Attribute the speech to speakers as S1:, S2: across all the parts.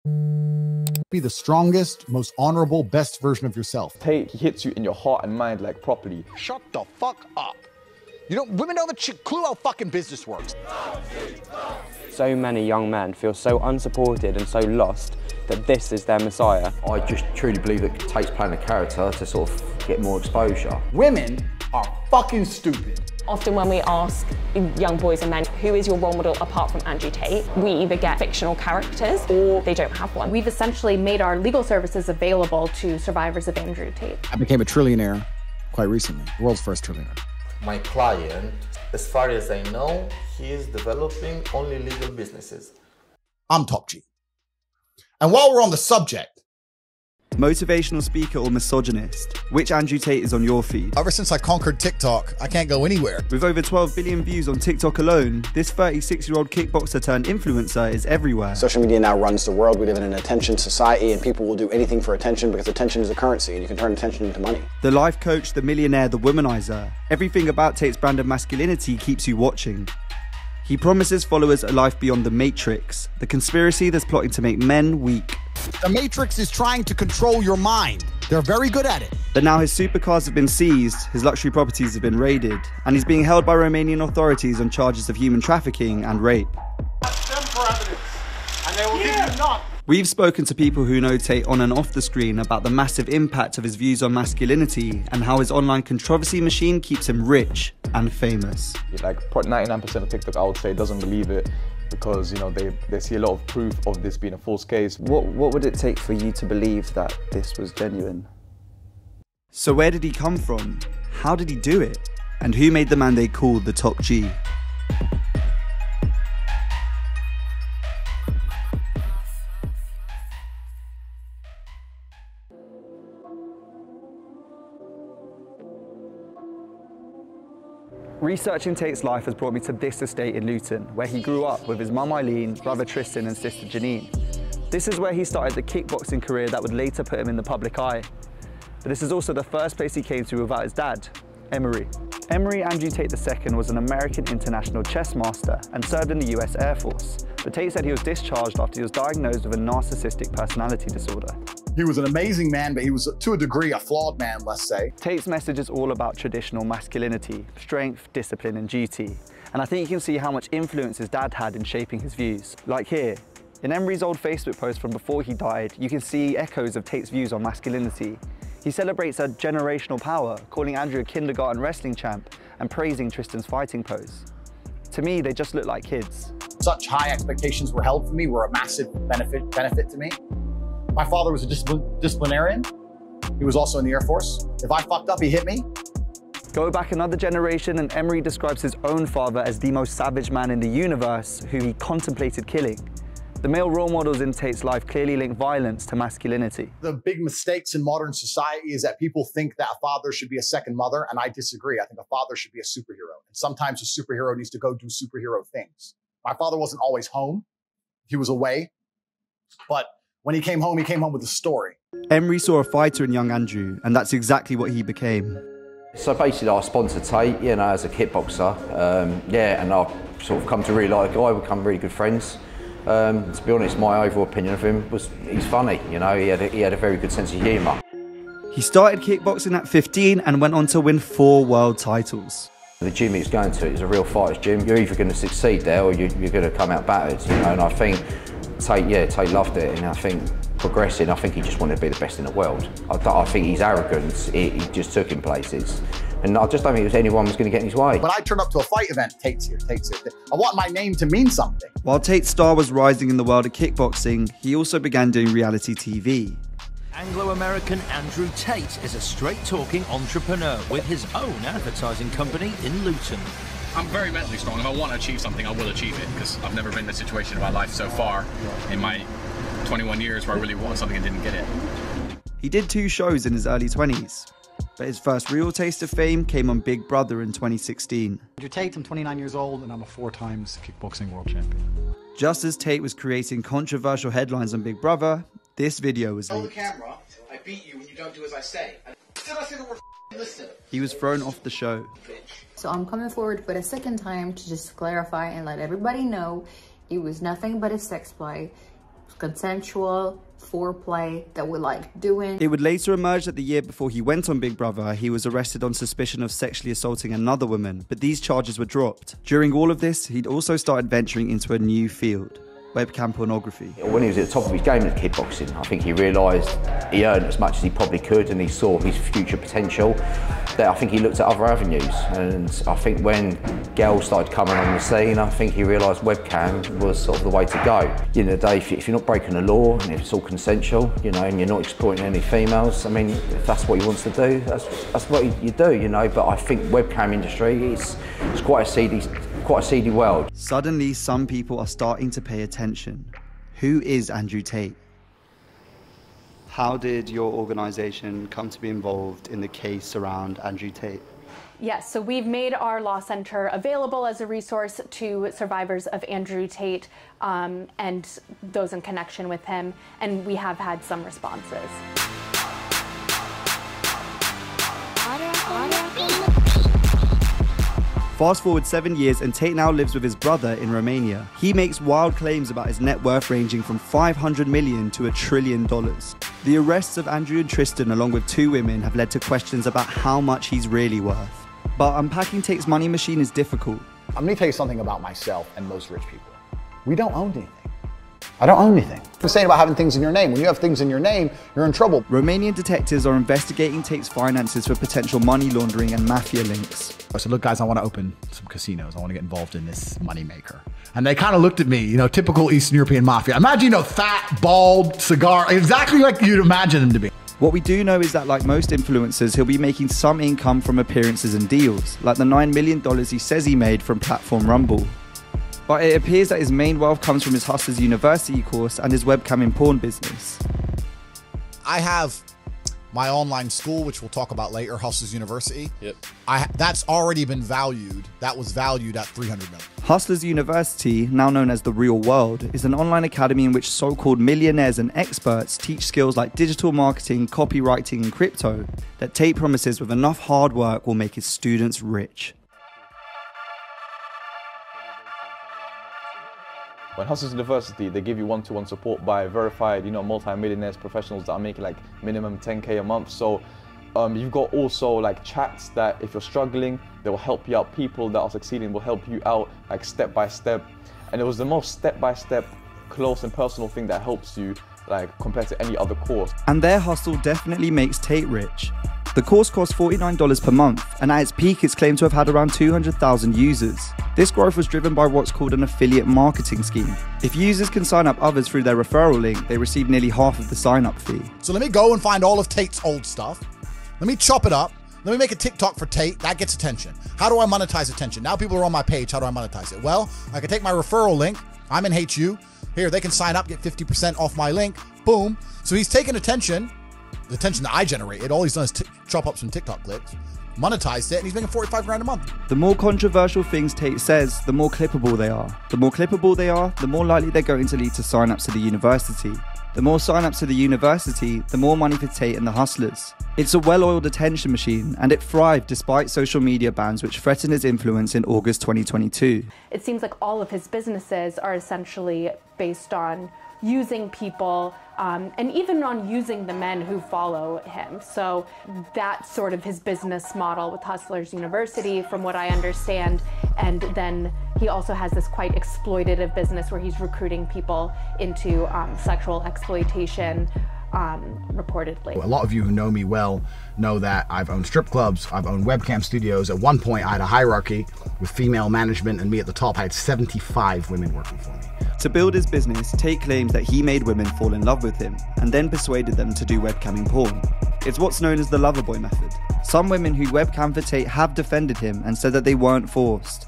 S1: Be the strongest, most honorable, best version of yourself.
S2: Tate, he hits you in your heart and mind, like, properly.
S3: Shut the fuck up. Women don't have a clue how fucking business works.
S4: So many young men feel so unsupported and so lost that this is their messiah.
S5: I just truly believe that Tate's playing a character to sort of get more exposure.
S3: Women are fucking stupid.
S6: Often when we ask young boys and men, who is your role model apart from Andrew Tate, we either get fictional characters or they don't have one.
S7: We've essentially made our legal services available to survivors of Andrew Tate.
S1: I became a trillionaire quite recently, the world's first trillionaire.
S8: My client, as far as I know, he is developing only legal businesses.
S1: I'm Top G. And while we're on the subject,
S9: motivational speaker or misogynist, which Andrew Tate is on your feed?
S1: Ever since I conquered TikTok, I can't go anywhere.
S9: With over 12 billion views on TikTok alone, this 36-year-old kickboxer turned influencer is everywhere.
S10: Social media now runs the world. We live in an attention society and people will do anything for attention because attention is a currency and you can turn attention into money.
S9: The life coach, the millionaire, the womanizer. Everything about Tate's brand of masculinity keeps you watching. He promises followers a life beyond the Matrix, the conspiracy that's plotting to make men weak.
S1: The Matrix is trying to control your mind. They're very good at it.
S9: But now his supercars have been seized, his luxury properties have been raided, and he's being held by Romanian authorities on charges of human trafficking and rape.
S11: Ask them for evidence, and they will give you none.
S9: We've spoken to people who know Tate on and off the screen about the massive impact of his views on masculinity and how his online controversy machine keeps him rich and famous.
S2: Like 99% of TikTok, I would say, doesn't believe it because, you know, they see a lot of proof of this being a false case.
S4: What would it take for you to believe that this was genuine?
S9: So where did he come from? How did he do it? And who made the man they call the Top G? Researching Tate's life has brought me to this estate in Luton, where he grew up with his mum Eileen, brother Tristan and sister Janine. This is where he started the kickboxing career that would later put him in the public eye. But this is also the first place he came to without his dad, Emery. Emery Andrew Tate II was an American international chess master and served in the US Air Force. But Tate said he was discharged after he was diagnosed with a narcissistic personality disorder.
S1: He was an amazing man, but he was, to a degree, a flawed man, let's say.
S9: Tate's message is all about traditional masculinity, strength, discipline, and duty. And I think you can see how much influence his dad had in shaping his views. Like here, in Emery's old Facebook post from before he died, you can see echoes of Tate's views on masculinity. He celebrates a generational power, calling Andrew a kindergarten wrestling champ and praising Tristan's fighting pose. To me, they just look like kids.
S1: Such high expectations were held for me were a massive benefit to me. My father was a disciplinarian. He was also in the Air Force. If I fucked up, he hit me.
S9: Go back another generation and Emery describes his own father as the most savage man in the universe who he contemplated killing. The male role models in Tate's life clearly link violence to masculinity.
S1: The big mistakes in modern society is that people think that a father should be a second mother, and I disagree. I think a father should be a superhero. And sometimes a superhero needs to go do superhero things. My father wasn't always home. He was away. But when he came home with a story.
S9: Emery saw a fighter in young Andrew, and that's exactly what he became.
S5: So basically I sponsored Tate, you know, as a kickboxer. And I've sort of come to really like the guy, we've become really good friends. To be honest, my overall opinion of him was he's funny, you know, he had a very good sense of humour.
S9: He started kickboxing at 15 and went on to win 4 world titles.
S5: The gym he was going to is a real fighter's gym. You're either going to succeed there or you're going to come out battered, you know, and I think Tate loved it, and I think progressing, I think he just wanted to be the best in the world. I think his arrogance, he just took him places. And I just don't think anyone was going to get in his way.
S1: When I turned up to a fight event, Tate's here. I want my name to mean something.
S9: While Tate's star was rising in the world of kickboxing, he also began doing reality TV.
S12: Anglo-American Andrew Tate is a straight-talking entrepreneur with his own advertising company in Luton.
S13: I'm very mentally strong. If I want to achieve something, I will achieve it, because I've never been in a situation in my life so far in my 21 years where I really wanted something and didn't get it.
S9: He did 2 shows in his early 20s, but his first real taste of fame came on Big Brother in 2016.
S14: Andrew Tate, I'm 29 years old and I'm a 4-time kickboxing world champion.
S9: Just as Tate was creating controversial headlines on Big Brother, this video was leaked.
S15: On the camera, I beat you when you don't do as I say. Did I say the word listen?
S9: He was thrown off the show.
S16: So I'm coming forward for the second time to just clarify and let everybody know it was nothing but a sex play. consensual foreplay that we like doing.
S9: It would later emerge that the year before he went on Big Brother, he was arrested on suspicion of sexually assaulting another woman, but these charges were dropped. During all of this, he'd also started venturing into a new field: webcam pornography.
S5: When he was at the top of his game in kickboxing, I think he realised he earned as much as he probably could, and he saw his future potential. That I think he looked at other avenues, and I think when girls started coming on the scene, I think he realised webcam was sort of the way to go. At the end of the day, if you're not breaking the law and if it's all consensual, and you're not exploiting any females, I mean, if that's what he wants to do, that's what you do, But I think webcam industry is quite a seedy world.
S9: Suddenly, some people are starting to pay attention. Who is Andrew Tate? How did your organisation come to be involved in the case around Andrew Tate?
S7: Yes, so we've made our law center available as a resource to survivors of Andrew Tate and those in connection with him, and we have had some responses.
S9: Fast forward 7 years and Tate now lives with his brother in Romania. He makes wild claims about his net worth ranging from $500 million to $1 trillion. The arrests of Andrew and Tristan along with 2 women have led to questions about how much he's really worth. But unpacking Tate's money machine is difficult.
S1: I'm gonna tell you something about myself and most rich people. We don't own anything. I don't own anything. I'm saying about having things in your name. When you have things in your name, you're in trouble.
S9: Romanian detectives are investigating Tate's finances for potential money laundering and mafia links.
S17: I said, look, guys, I want to open some casinos. I want to get involved in this moneymaker. And they kind of looked at me, typical Eastern European mafia. Imagine, fat, bald, cigar, exactly like you'd imagine them to be.
S9: What we do know is that, like most influencers, he'll be making some income from appearances and deals, like the $9 million he says he made from platform Rumble. But it appears that his main wealth comes from his Hustlers University course and his webcam in porn business.
S18: I have my online school, which we'll talk about later, Hustlers University.
S19: Yep.
S18: That's already been valued. That was valued at $300 million.
S9: Hustlers University, now known as The Real World, is an online academy in which so-called millionaires and experts teach skills like digital marketing, copywriting, and crypto that Tate promises with enough hard work will make his students rich.
S2: When Hustlers University, they give you one-to-one support by verified, multi-millionaires, professionals that are making like minimum 10K a month. So you've got also like chats that if you're struggling, they will help you out. People that are succeeding will help you out like step by step. And it was the most step-by-step, close and personal thing that helps you like compared to any other course.
S9: And their hustle definitely makes Tate rich. The course costs $49 per month, and at its peak it's claimed to have had around 200,000 users. This growth was driven by what's called an affiliate marketing scheme. If users can sign up others through their referral link, they receive nearly half of the sign-up fee.
S18: So let me go and find all of Tate's old stuff. Let me chop it up. Let me make a TikTok for Tate. That gets attention. How do I monetize attention? Now people are on my page. How do I monetize it? Well, I can take my referral link. I'm in HU. Here, they can sign up, get 50% off my link. Boom. So he's taking attention. The attention that I generated, all he's done is chop up some TikTok clips, monetized it, and he's making 45 grand a month.
S9: The more controversial things Tate says, the more clippable they are. The more clippable they are, the more likely they're going to lead to sign-ups to the university. The more sign-ups to the university, the more money for Tate and the hustlers. It's a well-oiled attention machine, and it thrived despite social media bans which threatened his influence in August 2022.
S7: It seems like all of his businesses are essentially based on using people and even on using the men who follow him. So that's sort of his business model with Hustlers University, from what I understand. And then he also has this quite exploitative business where he's recruiting people into sexual exploitation, reportedly.
S17: A lot of you who know me well know that I've owned strip clubs, I've owned webcam studios. At one point, I had a hierarchy with female management and me at the top. I had 75 women working for me.
S9: To build his business, Tate claims that he made women fall in love with him and then persuaded them to do webcamming porn. It's what's known as the Loverboy method. Some women who webcam for Tate have defended him and said that they weren't forced.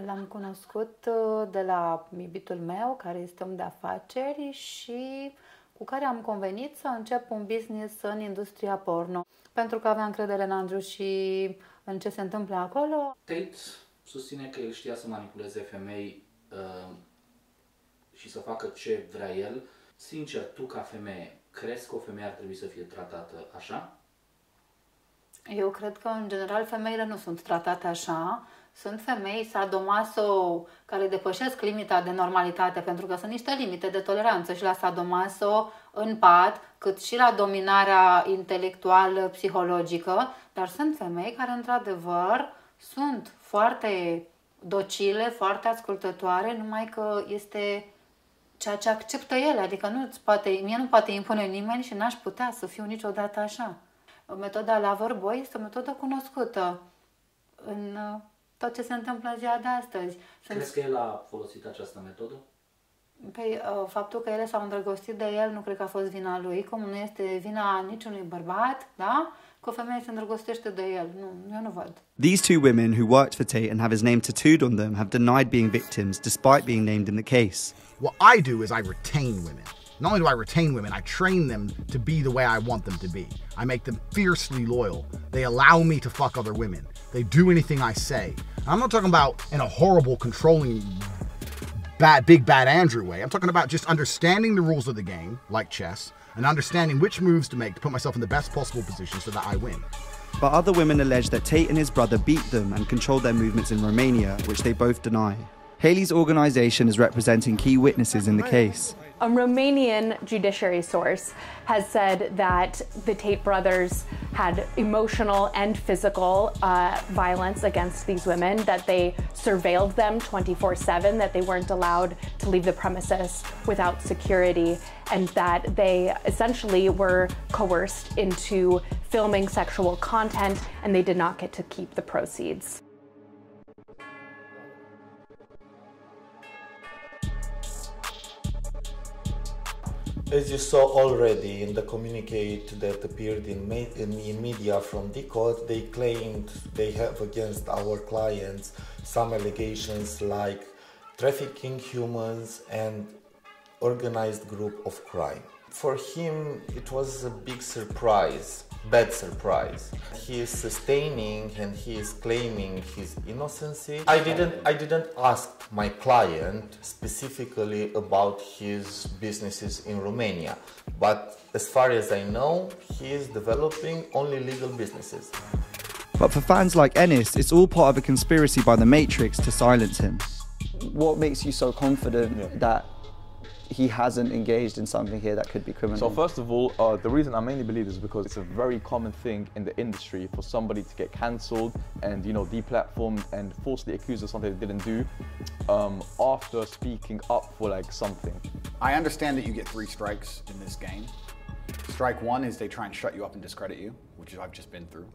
S20: L-am cunoscut de la iubitul meu, care este om de afaceri și cu care am convenit să încep un business în industria porno. Pentru că aveam încredere în Andrew și în ce se întâmplă acolo.
S21: Tate susține că el știa să manipuleze femei și să facă ce vrea el. Sincer, tu ca femeie, crezi că o femeie ar trebui să fie tratată așa?
S20: Eu cred că, în general, femeile nu sunt tratate așa. Sunt femei sadomaso care depășesc limita de normalitate, pentru că sunt niște limite de toleranță și la sadomaso în pat, cât și la dominarea intelectuală, psihologică, dar sunt femei care într-adevăr sunt foarte docile, foarte ascultătoare, numai că este ceea ce acceptă ele, adică mie nu poate impune nimeni și n-aș putea să fiu niciodată așa. Metoda Loverboy este o metodă cunoscută în tot ce se întâmplă în ziua de astăzi.
S21: Crezi că el a folosit această metodă?
S20: Păi, faptul că ele s-au îndrăgostit de el nu cred că a fost vina lui, cum nu este vina niciunui bărbat, da? Că o femeie se îndrăgostește de el. Nu, eu nu văd.
S9: These two women who worked for Tate and have his name tattooed on them have denied being victims despite being named in the case.
S17: What I do is I retain women. Not only do I retain women, I train them to be the way I want them to be. I make them fiercely loyal. They allow me to fuck other women. They do anything I say. I'm not talking about in a horrible, controlling, big bad Andrew way. I'm talking about just understanding the rules of the game, like chess, and understanding which moves to make to put myself in the best possible position so that I win.
S9: But other women allege that Tate and his brother beat them and controlled their movements in Romania, which they both deny. Haley's organisation is representing key witnesses in the case.
S7: A Romanian judiciary source has said that the Tate brothers had emotional and physical violence against these women, that they surveilled them 24/7, that they weren't allowed to leave the premises without security, and that they essentially were coerced into filming sexual content, and they did not get to keep the proceeds.
S8: As you saw already in the communique that appeared in media from Decode, they claimed they have against our clients some allegations like trafficking humans and organized group of crime. For him, it was a big surprise, bad surprise. He is sustaining and he is claiming his innocency. I didn't ask my client specifically about his businesses in Romania, but as far as I know, he is developing only legal businesses.
S9: But for fans like Ennis, it's all part of a conspiracy by the Matrix to silence him. What makes you so confident that he hasn't engaged in something here that could be criminal?
S2: So first of all, the reason I mainly believe is because it's a very common thing in the industry for somebody to get cancelled and, you know, deplatformed and falsely accused of something they didn't do after speaking up for like something.
S1: I understand that you get 3 strikes in this game. Strike 1 is they try and shut you up and discredit you, which I've just been through.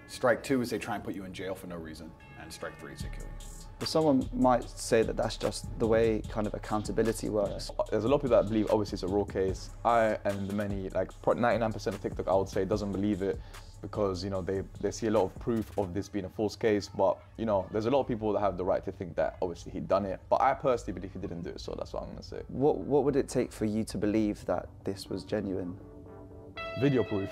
S1: Strike 2 is they try and put you in jail for no reason. And strike 3 is they kill you.
S9: But someone might say that that's just the way kind of accountability works.
S2: There's a lot of people that believe obviously it's a raw case. I and many, like 99% of TikTok I would say doesn't believe it because, you know, they see a lot of proof of this being a false case, but, you know, there's a lot of people that have the right to think that obviously he'd done it, but I personally believe he didn't do it, so that's what I'm gonna say.
S9: What would it take for you to believe that this was genuine?
S2: Video proof.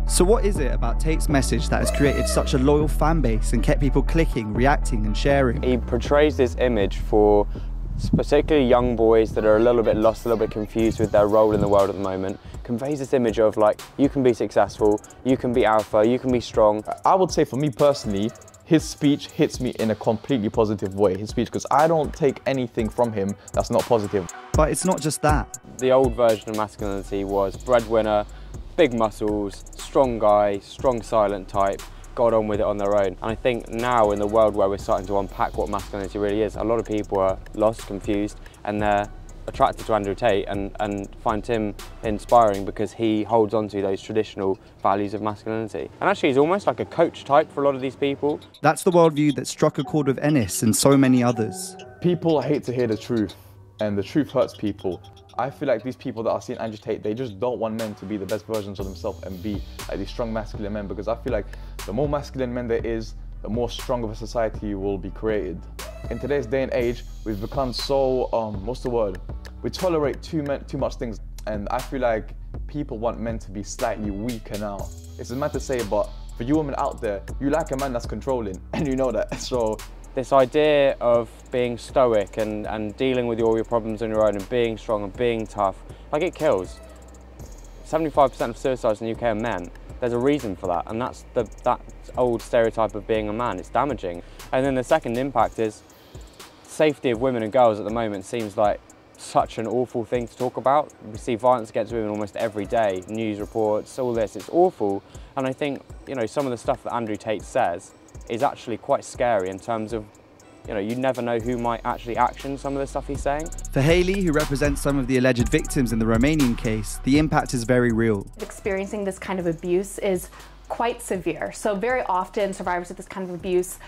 S9: So what is it about Tate's message that has created such a loyal fan base and kept people clicking, reacting and sharing?
S4: He portrays this image for particularly young boys that are a little bit lost, a little bit confused with their role in the world at the moment. Conveys this image of like, you can be successful, you can be alpha, you can be strong.
S2: I would say for me personally, his speech hits me in a completely positive way, his speech, because I don't take anything from him that's not positive.
S9: But it's not just that.
S4: The old version of masculinity was breadwinner, big muscles, strong guy, strong silent type, got on with it on their own. And I think now in the world where we're starting to unpack what masculinity really is, a lot of people are lost, confused, and they're attracted to Andrew Tate and find him inspiring because he holds on to those traditional values of masculinity. And actually he's almost like a coach type for a lot of these people.
S9: That's the worldview that struck a chord with Ennis and so many others.
S2: People hate to hear the truth, and the truth hurts people. I feel like these people that are seeing Andrew Tate, they just don't want men to be the best versions of themselves and be like these strong masculine men, because I feel like the more masculine men there is, the more strong of a society will be created. In today's day and age, we've become so, what's the word? We tolerate too much things, and I feel like people want men to be slightly weaker now. It's a mad to say, but for you women out there, you like a man that's controlling, and you know that, so.
S4: This idea of being stoic and dealing with all your problems on your own and being strong and being tough, like it kills. 75% of suicides in the UK are men. There's a reason for that, and that's that old stereotype of being a man. It's damaging. And then the second impact is safety of women and girls at the moment seems like such an awful thing to talk about. We see violence against women almost every day, news reports, all this, it's awful. And I think, you know, some of the stuff that Andrew Tate says is actually quite scary in terms of, you know, you never know who might actually action some of the stuff he's saying.
S9: For Hayley, who represents some of the alleged victims in the Romanian case, the impact is very real.
S7: Experiencing this kind of abuse is quite severe. So very often survivors of this kind of abuse,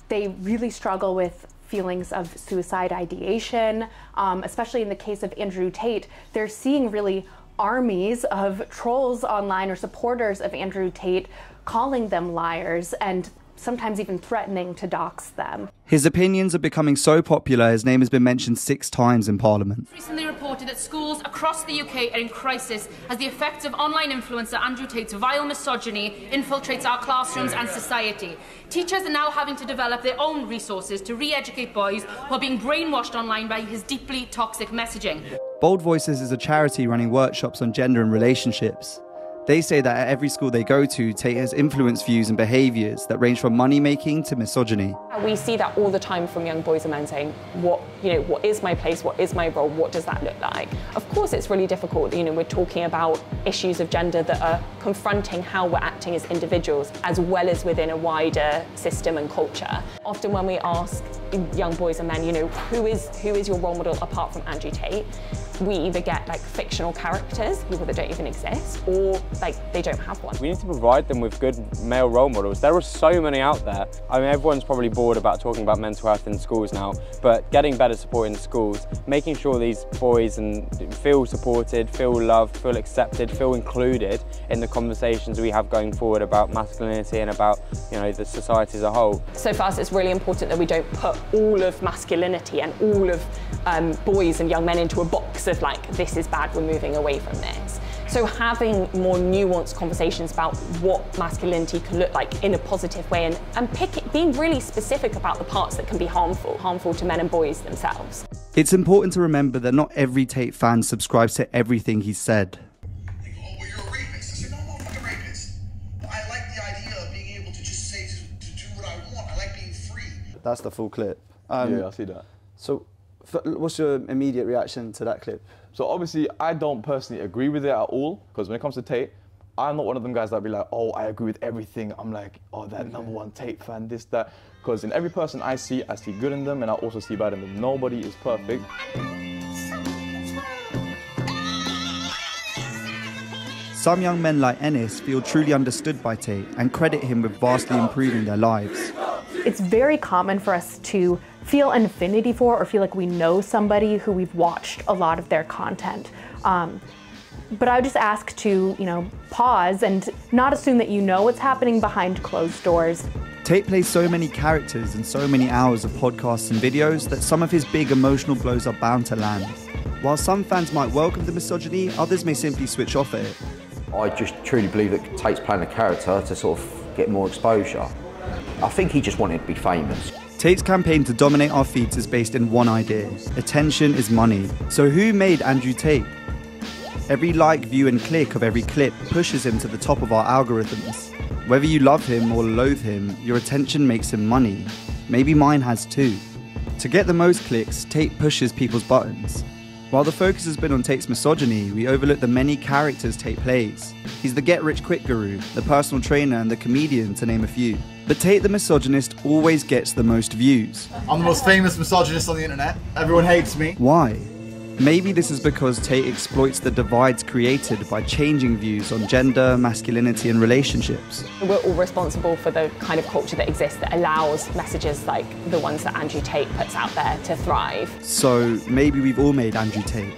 S7: they really struggle with feelings of suicide ideation, especially in the case of Andrew Tate. They're seeing really armies of trolls online or supporters of Andrew Tate calling them liars and sometimes even threatening to dox them.
S9: His opinions are becoming so popular, his name has been mentioned 6 times in Parliament.
S19: Recently reported that schools across the UK are in crisis as the effects of online influencer Andrew Tate's vile misogyny infiltrates our classrooms and society. Teachers are now having to develop their own resources to re-educate boys who are being brainwashed online by his deeply toxic messaging.
S9: Bold Voices is a charity running workshops on gender and relationships. They say that at every school they go to, Tate has influenced views and behaviours that range from money-making to misogyny.
S6: We see that all the time from young boys and men saying, what is my place, what is my role, what does that look like? Of course it's really difficult, we're talking about issues of gender that are confronting how we're acting as individuals, as well as within a wider system and culture. Often when we ask young boys and men, who is your role model apart from Andrew Tate, we either get fictional characters, people that don't even exist, or they don't have one.
S4: We need to provide them with good male role models. There are so many out there. I mean, everyone's probably bored about talking about mental health in schools now, but getting better support in schools, making sure these boys feel supported, feel loved, feel accepted, feel included in the conversations we have going forward about masculinity and about the society as a whole.
S6: So for us, it's really important that we don't put all of masculinity and all of boys and young men into a box of this is bad, we're moving away from this. So having more nuanced conversations about what masculinity can look like in a positive way and being really specific about the parts that can be harmful to men and boys themselves.
S9: It's important to remember that not every Tate fan subscribes to everything he's said.
S22: That's the full clip.
S2: Yeah, I see that.
S22: So, what's your immediate reaction to that clip?
S2: So obviously, I don't personally agree with it at all, because when it comes to Tate, I'm not one of them guys that be like, oh, I agree with everything. I'm like, oh, that #1 Tate fan, this, that. Because in every person I see good in them, and I also see bad in them. Nobody is perfect.
S9: Some young men like Ennis feel truly understood by Tate and credit him with vastly improving their lives.
S7: It's very common for us to feel an affinity for or feel like we know somebody who we've watched a lot of their content. But I would just ask to, pause and not assume that you know what's happening behind closed doors.
S9: Tate plays so many characters and so many hours of podcasts and videos that some of his big emotional blows are bound to land. While some fans might welcome the misogyny, others may simply switch off at it.
S5: I just truly believe that Tate's playing a character to sort of get more exposure. I think he just wanted to be famous.
S9: Tate's campaign to dominate our feeds is based in one idea: attention is money. So who made Andrew Tate? Every like, view and click of every clip pushes him to the top of our algorithms. Whether you love him or loathe him, your attention makes him money. Maybe mine has too. To get the most clicks, Tate pushes people's buttons. While the focus has been on Tate's misogyny, we overlook the many characters Tate plays. He's the get-rich-quick guru, the personal trainer and the comedian, to name a few. But Tate the misogynist always gets the most views.
S18: I'm the most famous misogynist on the internet. Everyone hates me.
S9: Why? Maybe this is because Tate exploits the divides created by changing views on gender, masculinity and relationships.
S6: We're all responsible for the kind of culture that exists that allows messages like the ones that Andrew Tate puts out there to thrive.
S9: So maybe we've all made Andrew Tate.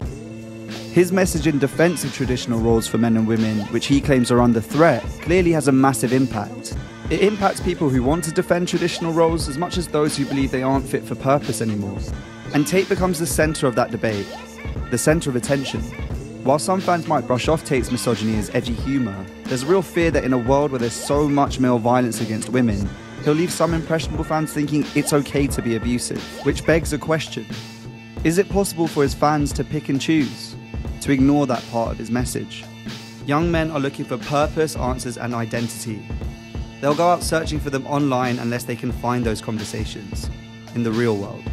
S9: His message in defense of traditional roles for men and women, which he claims are under threat, clearly has a massive impact. It impacts people who want to defend traditional roles as much as those who believe they aren't fit for purpose anymore. And Tate becomes the centre of that debate, the centre of attention. While some fans might brush off Tate's misogyny as edgy humour, there's a real fear that in a world where there's so much male violence against women, he'll leave some impressionable fans thinking it's okay to be abusive, which begs a question. Is it possible for his fans to pick and choose, to ignore that part of his message? Young men are looking for purpose, answers, and identity. They'll go out searching for them online unless they can find those conversations in the real world.